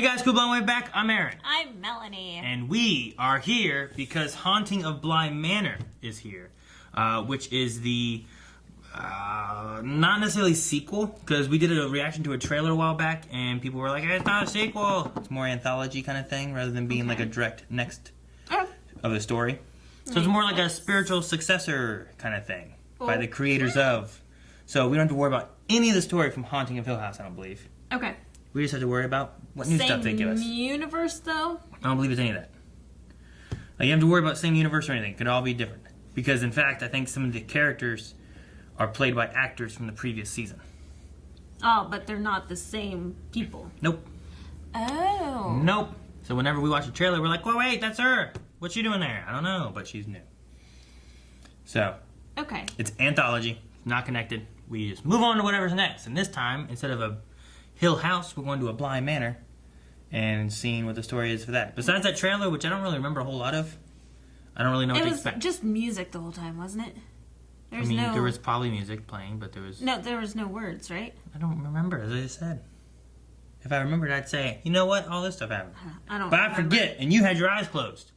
Hey guys, cool blind way back. I'm Aaron. I'm Melanie. And we are here because Haunting of Bly Manor is here, which is the not necessarily sequel, because we did a reaction to a trailer a while back and people were like, hey, it's not a sequel. It's more anthology kind of thing rather than being like a direct next of the story. So it's more like a spiritual successor kind of thing by the creators of. So we don't have to worry about any of the story from Haunting of Hill House, I don't believe. Okay. We just have to worry about what new stuff they give us. Same universe, though? I don't believe it's any of that. Like, you don't have to worry about the same universe or anything. It could all be different. Because, in fact, I think some of the characters are played by actors from the previous season. Oh, but they're not the same people. Nope. Oh. Nope. So whenever we watch a trailer, we're like, whoa, wait, that's her. What's she doing there? I don't know, but she's new. So. Okay. It's anthology. Not connected. We just move on to whatever's next. And this time, instead of a Hill House, we're going to a Bly Manor and seeing what the story is for that. Besides that trailer, which I don't really remember a whole lot of, I don't really know what to expect. It was just music the whole time, wasn't it? There was probably music playing, but there was... No, there was no words, right? I don't remember, as I just said. If I remembered, I'd say, you know what? All this stuff happened. I don't But remember. I forget, and you had your eyes closed.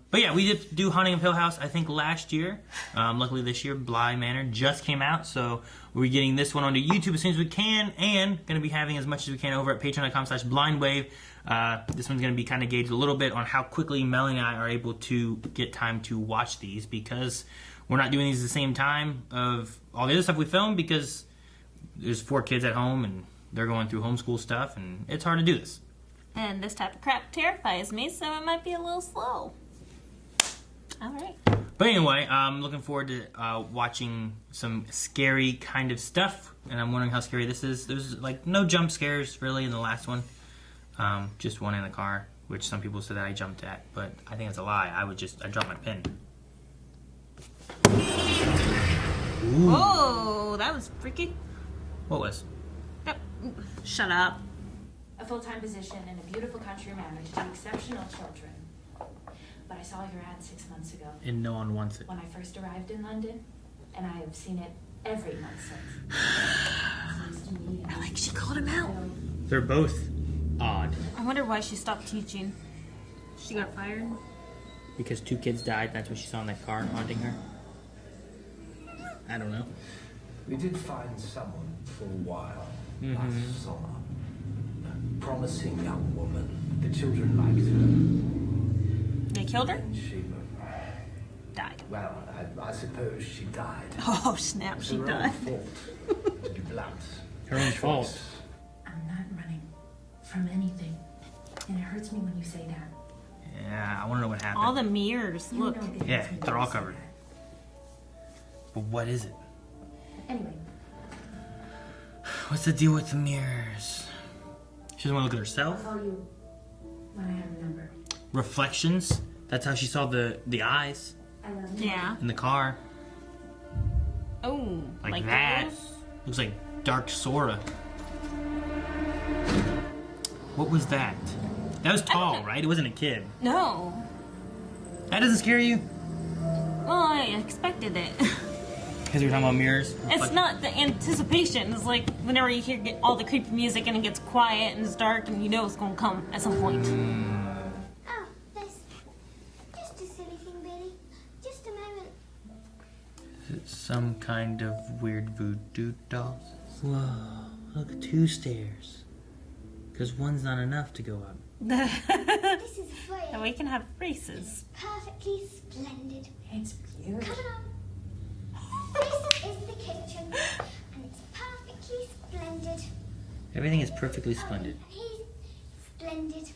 But yeah, we did do Haunting of Hill House, I think, last year. Luckily this year, Bly Manor just came out, so we're getting this one onto YouTube as soon as we can, and going to be having as much as we can over at patreon.com/blindwave. This one's going to be kind of gauged a little bit on how quickly Melanie and I are able to get time to watch these, because we're not doing these at the same time of all the other stuff we film, because there's 4 kids at home, and they're going through homeschool stuff, and it's hard to do this. And this type of crap terrifies me, so it might be a little slow. Alright. But anyway, I'm looking forward to watching some scary kind of stuff, and I'm wondering how scary this is. There's like no jump scares really in the last one, just one in the car, which some people said that I jumped at, but I think it's a lie. I dropped my pen. Ooh. Oh, that was freaky. What was? Yep. Shut up. A full-time position in a beautiful country manor to do exceptional children. But I saw your ad 6 months ago. And no one wants it. When I first arrived in London, and I have seen it every month since. I like she called him out. They're both odd. I wonder why she stopped teaching. She got fired? Because 2 kids died, that's what she saw in that car haunting her? I don't know. We did find someone for a while last summer. A promising young woman. The children liked her. They killed her? And she Died. well, I suppose she died. Oh, snap, It's she her own died. fault, to be blunt. Her own fault. I'm not running from anything. And it hurts me when you say that. Yeah, I want to know what happened. All the mirrors, You look. know it Yeah, hurts me they're when all you say covered. that. But what is it? Anyway, What's the deal with the mirrors? She doesn't want to look at herself? I'll call you when I have a number. Reflections? That's how she saw the eyes I love you. Yeah. in the car. Oh, Like that. those? Looks like Dark Sora. What was that? That was tall, right? It wasn't a kid. No. That doesn't scare you? Well, I expected it. Because we were talking about mirrors? It's not the anticipation. It's like whenever you hear all the creepy music and it gets quiet and it's dark and you know it's going to come at some point. Oh, that's just a silly thing, Billy. Just a moment. Is it some kind of weird voodoo dolls? Whoa, look, 2 stairs. Because one's not enough to go up. This is a foyer. And we can have races. Perfectly splendid. It's beautiful. Come on. This is the kitchen, and it's perfectly splendid. Everything is perfectly splendid. And he's splendid.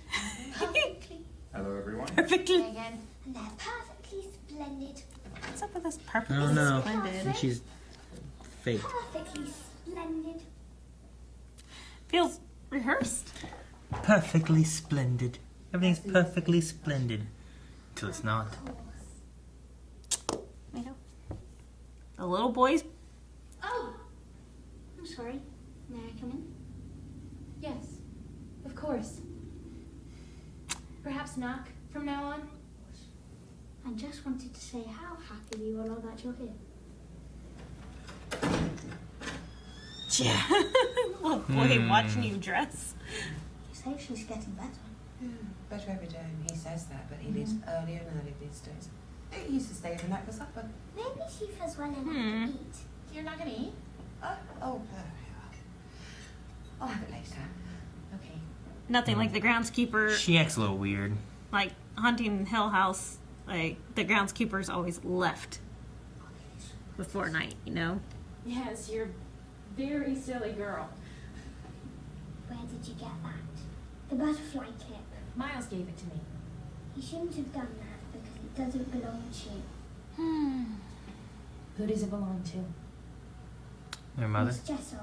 Perfectly. Hello, everyone. Perfectly. Again. And they're perfectly splendid. What's up with this I perfectly don't know. splendid? She's fake. Perfectly splendid. Feels rehearsed. Perfectly splendid. Everything's perfectly splendid. Until it's not. You know. The little boys. Oh, I'm sorry. May I come in? Yes, of course. Perhaps knock from now on? I just wanted to say how happy we all are that you're here. Yeah. Little boy watching you dress. Yes, say she's getting better. Yeah, better every day. He says that, but he leaves earlier and earlier these days. He used to stay overnight for supper. Maybe she feels well enough to eat. You're not gonna eat? I'll have it later. Okay. Nothing like the groundskeeper, She acts a little weird. like Haunting Hill House. Like the groundskeeper's always left before night, you know. Yes, you're a very silly girl. Where did you get that? The butterfly clip. Miles gave it to me. You shouldn't have done that because it doesn't belong to you. Who does it belong to? Their mother? Miss Jessel,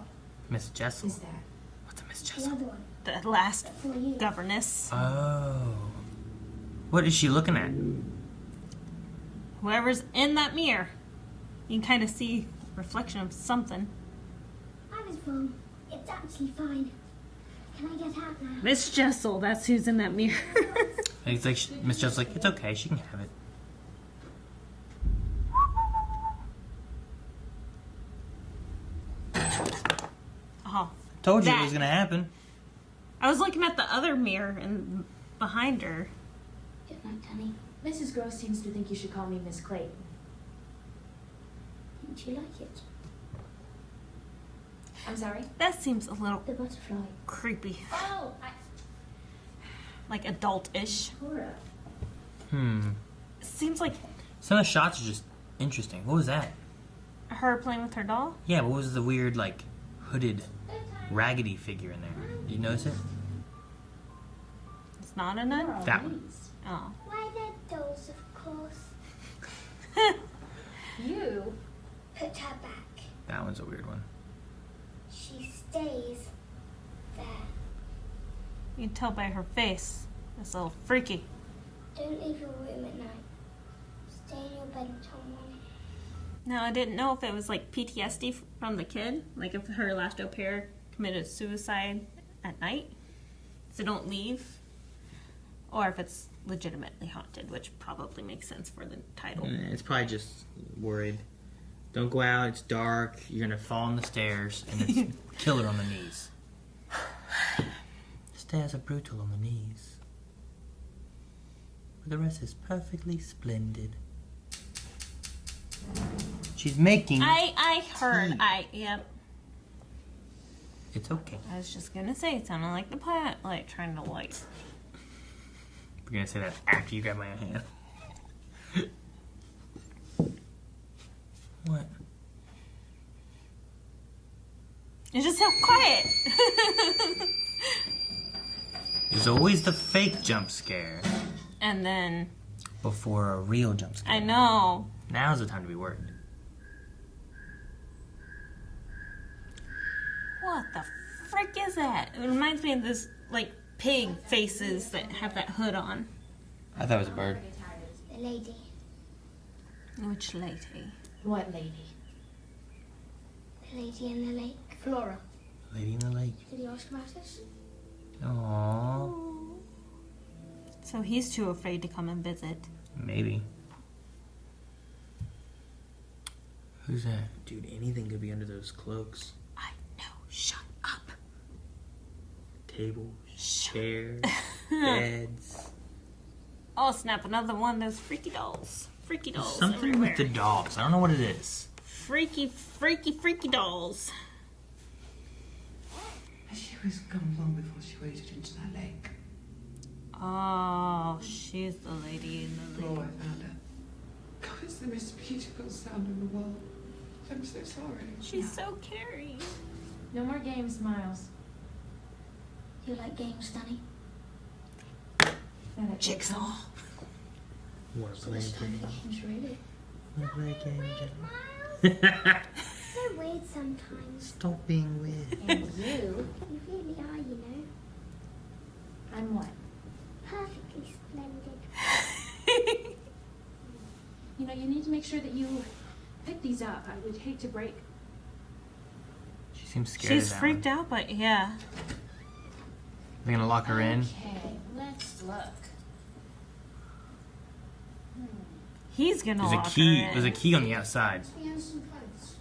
Miss Jessel. Who's that? What's a Miss the Jessel? other one. The last For you. governess. Oh. What is she looking at? Whoever's in that mirror, you can kind of see reflection of something. I was wrong. It's actually fine. Can I get out now? Miss Jessel, that's who's in that mirror. It's like Miss Jessel's like, it's okay, she can have it. Oh, Told you it That. was gonna happen. I was looking at the other mirror and behind her. Good night, honey. Mrs. Gross seems to think you should call me Miss Clayton. Didn't you like it? I'm sorry? That seems a little The butterfly. creepy, Oh, like adult-ish. Cora. Seems like Some of the shots are just interesting. What was that? her playing with her doll. Yeah, what was the weird, like, hooded, raggedy figure in there? Did you notice it? It's not a nun. That one. Oh, Why they're dolls, of course. You? Put her back. That one's a weird one. She stays there. you can tell by her face. It's a little freaky. Don't leave your room at night. Stay in your bed until morning. Now, I didn't know if it was like PTSD from the kid, like if her last au pair committed suicide at night, so don't leave, or if it's legitimately haunted, which probably makes sense for the title. It's probably just worried. Don't go out, it's dark, you're gonna fall on the stairs, and it's kill her on the knees. The stairs are brutal on the knees. But the rest is perfectly splendid. She's making... I heard, yep. It's okay. I was just gonna say, it sounded like the pilot, like trying to like. We're gonna say that after you grab my hand. What? It's just so quiet. There's always the fake jump scare And then before a real jump scare. I know. Now's the time to be worried. What the frick is that? It reminds me of this like pig faces that have that hood on. I thought it was a bird. The lady. Which lady? What lady? The lady in the lake. Flora. Lady in the lake. Did you ask about us? Aww. So he's too afraid to come and visit. Maybe. Who's that? Dude, anything could be under those cloaks. I know. Shut up. Tables, chairs, beds. Oh snap! Another one of those freaky dolls. Freaky dolls Something everywhere. with the dolls. I don't know what it is. Freaky, freaky, freaky dolls. She was gone long before she waded into that lake. Oh, she's the lady in the Oh, lake. I found her. God, it's the most beautiful sound in the world. I'm so sorry. She's so caring. No more games, Miles. Do you like games, Danny? Jigsaw. Wanna play a game? Games, really. Wanna play a game, Weird, Jen? Miles. So weird sometimes. Stop being weird. And you? You really are, you know. I'm what? Perfectly splendid. You know, you need to make sure that you pick these up. I would hate to break. She seems scared She's of that freaked one. out, but yeah. They're gonna lock her in. Okay, let's look. He's gonna There's a lock key. her in. There's a key on the outside. We have some clothes.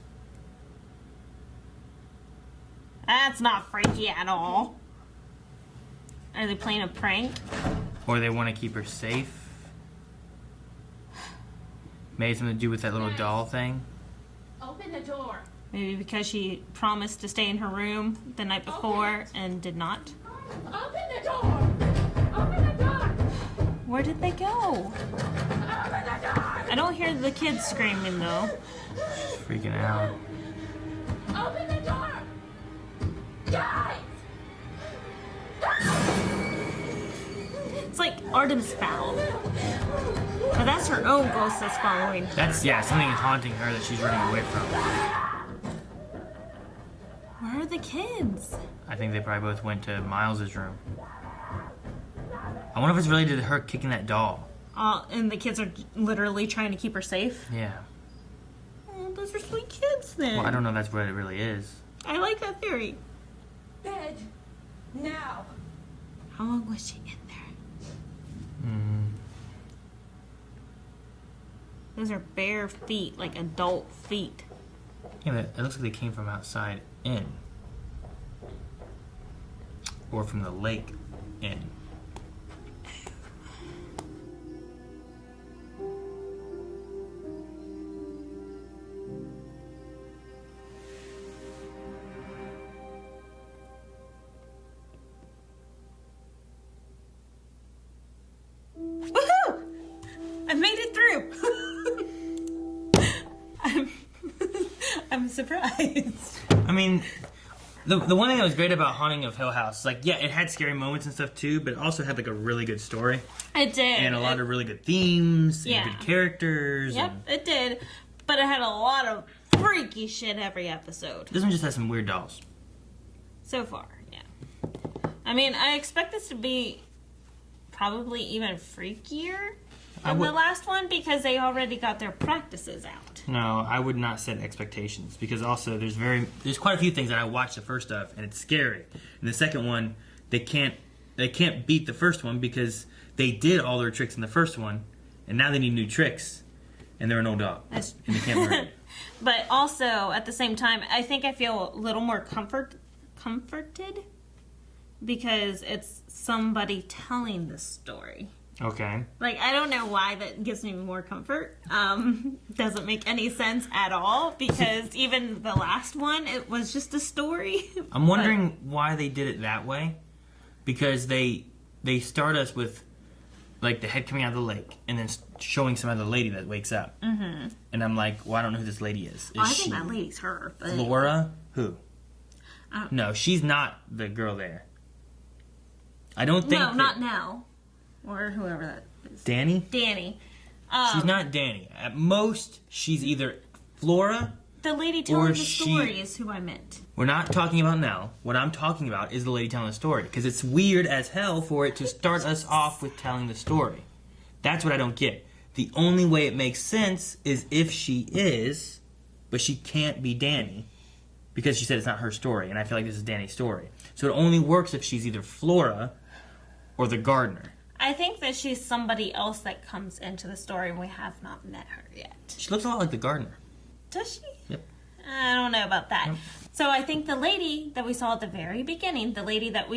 That's not freaky at all. Are they playing a prank? Or they want to keep her safe. Maybe something to do with that little doll thing. Open the door. Maybe because she promised to stay in her room the night before and did not. Open the door. Open the door. Where did they go? I don't hear the kids screaming though. She's freaking out. Open the door. Guys. It's like Artem's foul. But that's her own ghost that's following. That's, yeah, something is haunting her that she's running away from. Where are the kids? I think they probably both went to Miles's room. I wonder if it's related to her kicking that doll. And the kids are literally trying to keep her safe. Yeah. Oh, those are sweet kids then. Well, I don't know if that's what it really is. I like that theory. Bed. Now. How long was she in there? Those are bare feet, like adult feet. Yeah, but it looks like they came from outside in. Or from the lake in. Woohoo! I made it through. I'm surprised. I mean, the one thing that was great about Haunting of Hill House, like, yeah, it had scary moments and stuff too, but it also had like a really good story. It did. And a lot of really good themes Yeah. and good characters. Yep, And it did. But it had a lot of freaky shit every episode. this one just has some weird dolls. So far, yeah. I mean, I expect this to be probably even freakier than the last one because they already got their practices out. No, I would not set expectations because also there's quite a few things that I watched the first of and it's scary. And the second one, they can't beat the first one because they did all their tricks in the first one and now they need new tricks and they're an old dog and they can't learn it. But also, at the same time, I think I feel a little more comforted because it's somebody telling the story. Okay. Like, I don't know why that gives me more comfort. Doesn't make any sense at all because even the last one, it was just a story. I'm wondering why they did it that way because they start us with like the head coming out of the lake and then showing some other lady that wakes up. Mm-hmm. And I'm like, well, I don't know who this lady is. I think that lady's her. But Flora? Who? No, she's not the girl there. I don't think. No, not now. Or whoever that is. Danny? Danny. She's not Danny. At most, she's either Flora. The lady telling or the story is who I meant. We're not talking about now. What I'm talking about is the lady telling the story. Because it's weird as hell for it to start us off with telling the story. That's what I don't get. The only way it makes sense is if she is, but she can't be Danny. Because she said it's not her story, and I feel like this is Danny's story. So it only works if she's either Flora or the gardener. I think that she's somebody else that comes into the story and we have not met her yet. She looks a lot like the gardener. Does she? Yep. I don't know about that. Yep. So I think the lady that we saw at the very beginning, the lady that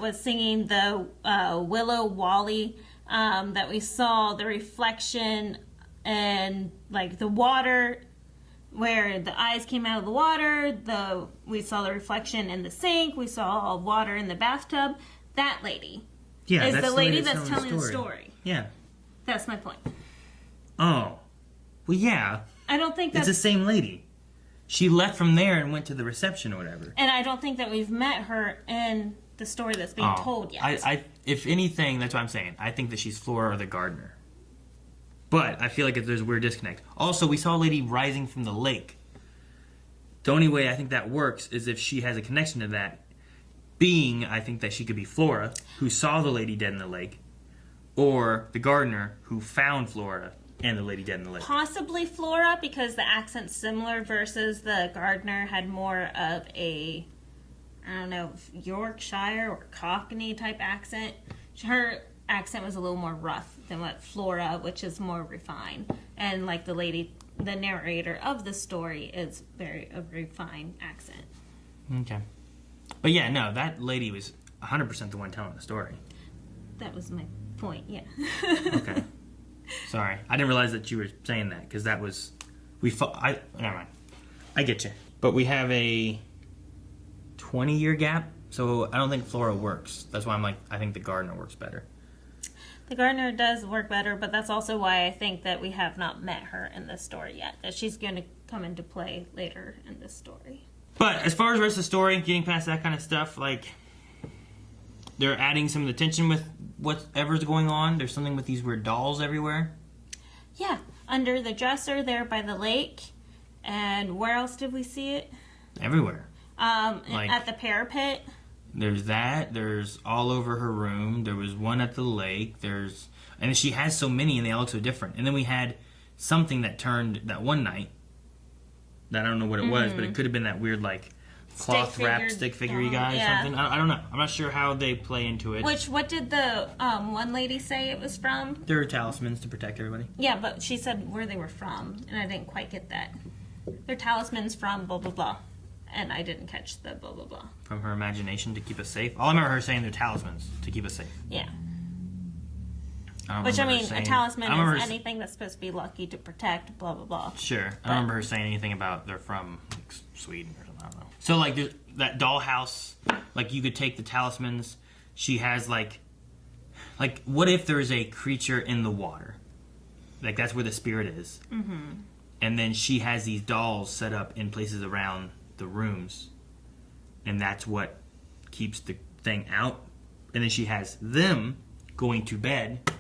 was singing the Willow Wally, that we saw the reflection and like the water where the eyes came out of the water, we saw the reflection in the sink, we saw water in the bathtub. That lady is the lady that's telling the story. Yeah. That's my point. Oh. Well, yeah. I don't think It's that's... the same lady. She left from there and went to the reception or whatever. And I don't think that we've met her in the story that's being told yet. I, if anything, that's what I'm saying. I think that she's Flora or the gardener. But I feel like there's a weird disconnect. Also, we saw a lady rising from the lake. The only way I think that works is if she has a connection to that. Being, I think that she could be Flora, who saw the lady dead in the lake, or the gardener who found Flora and the lady dead in the lake. Possibly Flora, because the accent's similar versus the gardener had more of a, I don't know, Yorkshire or Cockney type accent. Her accent was a little more rough than what Flora, which is more refined. And like the lady, the narrator of the story is a refined accent. Okay. But yeah, no, that lady was 100% the one telling the story. That was my point, yeah. Okay. Sorry. I didn't realize that you were saying that, because that was... Never mind. I get you. But we have a 20-year gap, so I don't think Flora works. That's why I'm like, I think the gardener works better. The gardener does work better, but that's also why I think that we have not met her in this story yet. That she's going to come into play later in this story. But as far as the rest of the story, getting past that kind of stuff, like, they're adding some of the tension with whatever's going on. There's something with these weird dolls everywhere. Yeah, under the dresser there by the lake. And where else did we see it? Everywhere. Like, at the parapet. There's that. There's all over her room. There was one at the lake. And she has so many, and they all look so different. And then we had something that turned that one night. That I don't know what it was, but it could have been that weird, like, cloth wrapped stick figure guy or something. I don't know. I'm not sure how they play into it. What did the one lady say it was from? They're talismans to protect everybody. Yeah, but she said where they were from, and I didn't quite get that. They're talismans from blah, blah, blah. And I didn't catch the blah, blah, blah. From her imagination to keep us safe. All I remember her saying they're talismans to keep us safe. Yeah. A talisman is anything that's supposed to be lucky to protect, blah, blah, blah. Sure. I don't remember her saying anything about they're from like, Sweden or something. I don't know. So, like, there's that dollhouse, like, you could take the talismans. She has, like, what if there's a creature in the water? Like, that's where the spirit is. Mm-hmm. And then she has these dolls set up in places around the rooms. And that's what keeps the thing out. And then she has them going to bed.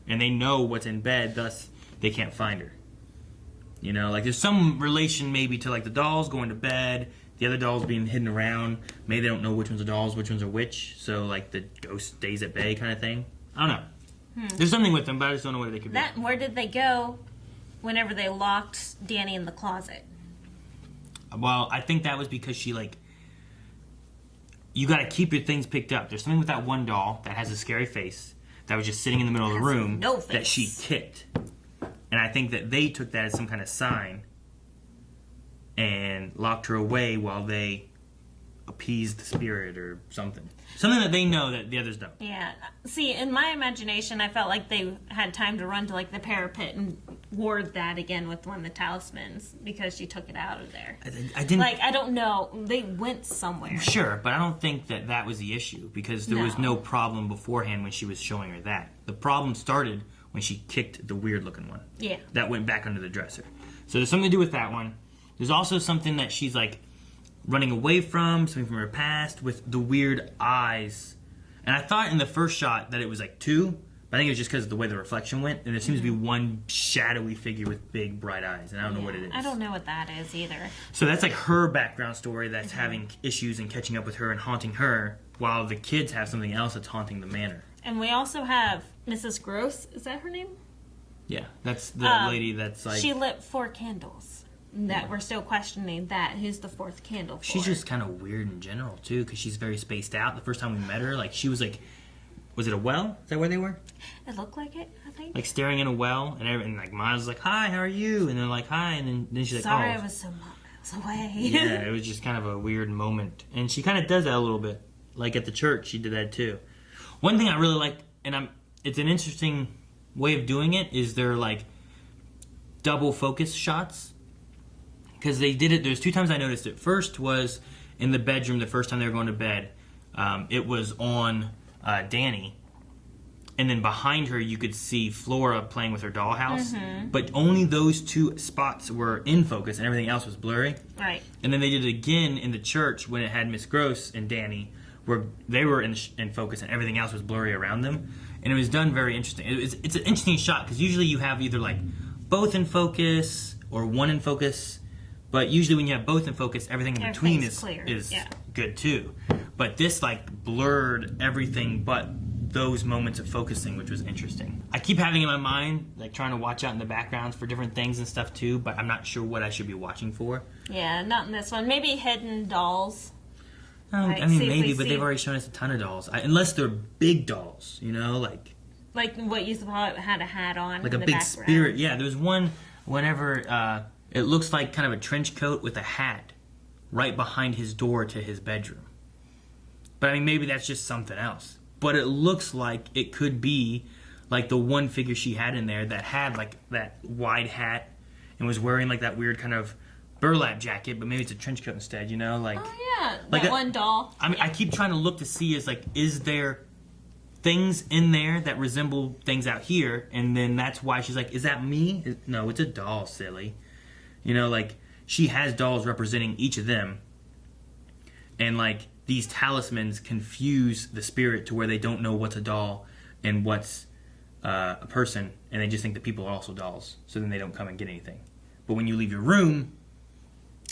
And they know what's in bed, thus they can't find her. You know, like, there's some relation maybe to, like, the dolls going to bed, the other dolls being hidden around. Maybe they don't know which ones are dolls, which ones are which. So, like, the ghost stays at bay kind of thing. I don't know. There's something with them, but I just don't know where they could be. Where did they go whenever they locked Danny in the closet? Well, I think that was because she, like... You gotta keep your things picked up. There's something with that one doll that has a scary face that was just sitting in the middle of the room that she kicked. And I think that they took that as some kind of sign and locked her away while they appeased the spirit or something. Something that they know that the others don't. Yeah. See, in my imagination, I felt like they had time to run to, like, the parapet and ward that again with one of the talismans because she took it out of there. I didn't... Like, I don't know. They went somewhere. Sure, but I don't think that that was the issue because there was no problem beforehand when she was showing her that. The problem started when she kicked the weird-looking one. Yeah. That went back under the dresser. So there's something to do with that one. There's also something that she's, like, running away from, something from her past, with the weird eyes. And I thought in the first shot that it was, like, two, but I think it was just because of the way the reflection went, and there seems to be one shadowy figure with big, bright eyes, and I don't know what it is. I don't know what that is either. So that's, like, her background story that's having issues and catching up with her and haunting her, while the kids have something else that's haunting the manor. And we also have Mrs. Gross. Is that her name? Yeah, that's the lady that's, like... She lit 4 candles. That we're still questioning that. Who's the 4th candle for? She's just kind of weird in general, too, because she's very spaced out. The first time we met her, like, she was, like... Was it a well? Is that where they were? It looked like it, I think. Like, staring in a well, and like, Miles was like, hi, how are you? And they're like, hi, and then she's like, sorry oh. I was so miles away. Yeah, it was just kind of a weird moment. And she kind of does that a little bit. Like, at the church, she did that, too. One thing I really like, and it's an interesting way of doing it, is they're, like, double focus shots. Because they did it, there's 2 times I noticed it. First was in the bedroom, the first time they were going to bed. It was on Danny. And then behind her, you could see Flora playing with her dollhouse. Mm-hmm. But only those 2 spots were in focus and everything else was blurry. Right. And then they did it again in the church when it had Miss Gross and Danny, where they were in focus and everything else was blurry around them. And it was done very interesting. It's an interesting shot because usually you have either like both in focus or one in focus. But usually when you have both in focus, everything in between is good too. But this like blurred everything but those moments of focusing, which was interesting. I keep having in my mind, like trying to watch out in the backgrounds for different things and stuff too, but I'm not sure what I should be watching for. Yeah, not in this one. Maybe hidden dolls. I mean, maybe, but they've already shown us a ton of dolls. Unless they're big dolls, you know, like what you thought had a hat on. Like a big spirit. Yeah, there was one whenever it looks like kind of a trench coat with a hat right behind his door to his bedroom. But I mean, maybe that's just something else. But it looks like it could be like the one figure she had in there that had like that wide hat and was wearing like that weird kind of burlap jacket, but maybe it's a trench coat instead, you know? Like, Oh yeah, like that one doll. I mean, I keep trying to look to see is there things in there that resemble things out here, and then that's why she's like, is that me? No, it's a doll, silly. You know, like, she has dolls representing each of them, and like these talismans confuse the spirit to where they don't know what's a doll and what's a person, and they just think that people are also dolls, so then they don't come and get anything. But when you leave your room,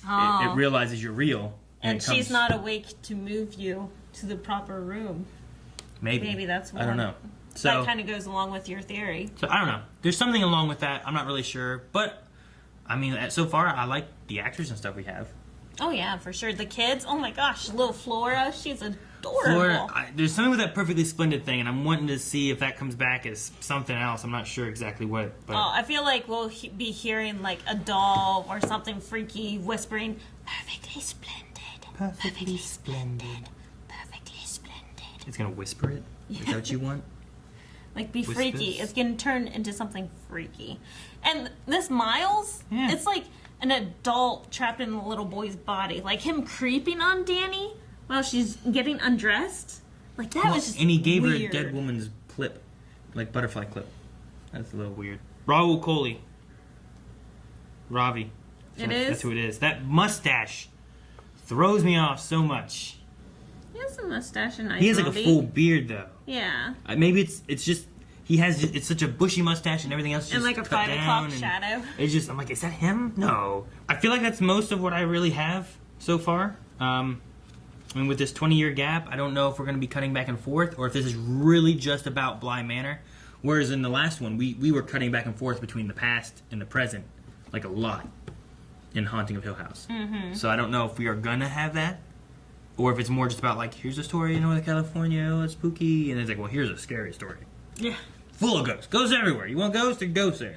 it realizes you're real, and she's not awake to move you to the proper room. Maybe that's one. I don't know. So that kind of goes along with your theory. So I don't know. There's something along with that. I'm not really sure, but I mean, so far I like the actors and stuff we have. Oh yeah, for sure. The kids. Oh my gosh, little Flora. She's adorable. There's something with that Perfectly Splendid thing, and I'm wanting to see if that comes back as something else. I'm not sure exactly what. But I feel like we'll be hearing like a doll or something freaky whispering, "Perfectly splendid, perfectly splendid, perfectly splendid." It's gonna whisper it. Is that what you want? Like be Whispers? freaky. It's gonna turn into something freaky. And this Miles, Yeah. it's like an adult trapped in a little boy's body. Like him creeping on Danny while she's getting undressed. Like that was just and he gave her a weird. dead woman's clip, like butterfly clip. That's a little weird. Raul Coley. Ravi. That's who it is. That mustache throws me off so much. He has a mustache and He has like a full beard though. Yeah. Maybe it's just it's such a bushy mustache and everything else just And like a cut 5 down o'clock and shadow. It's just I'm like, is that him? No. I feel like that's most of what I really have so far. I mean, with this 20-year gap, I don't know if we're going to be cutting back and forth or if this is really just about Bly Manor. Whereas in the last one, we were cutting back and forth between the past and the present, like a lot, in Haunting of Hill House. Mm-hmm. So I don't know if we are going to have that, or if it's more just about, like, here's a story in Northern California, oh, it's spooky, and it's like, well, here's a scary story. Yeah. Full of ghosts. Ghosts everywhere. You want ghosts? There's ghosts there.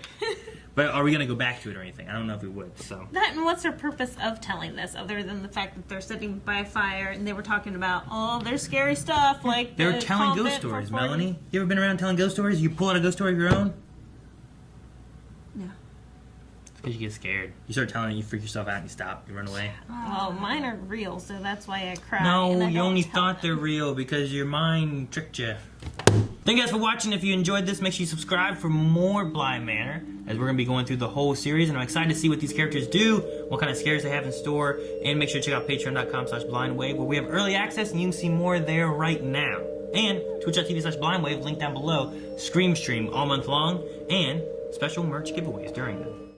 But are we going to go back to it or anything? I don't know if we would, so. That, and what's their purpose of telling this, other than the fact that they're sitting by a fire and they were talking about, oh, there's scary stuff, like They were the telling ghost convent stories, for 40 Melanie. You ever been around telling ghost stories? You pull out a ghost story of your own? No. Because you get scared. You start telling it, you freak yourself out, and you stop, you run away. Well, mine are real, so that's why I cry. No, and I you don't only tell thought them. they're real because your mind tricked you. Thank you guys for watching. If you enjoyed this, make sure you subscribe for more Bly Manor, as we're going to be going through the whole series, and I'm excited to see what these characters do, what kind of scares they have in store, and make sure to check out patreon.com/blindwave, where we have early access, and you can see more there right now. And twitch.tv/blindwave, link down below, Scream Stream all month long, and special merch giveaways during them.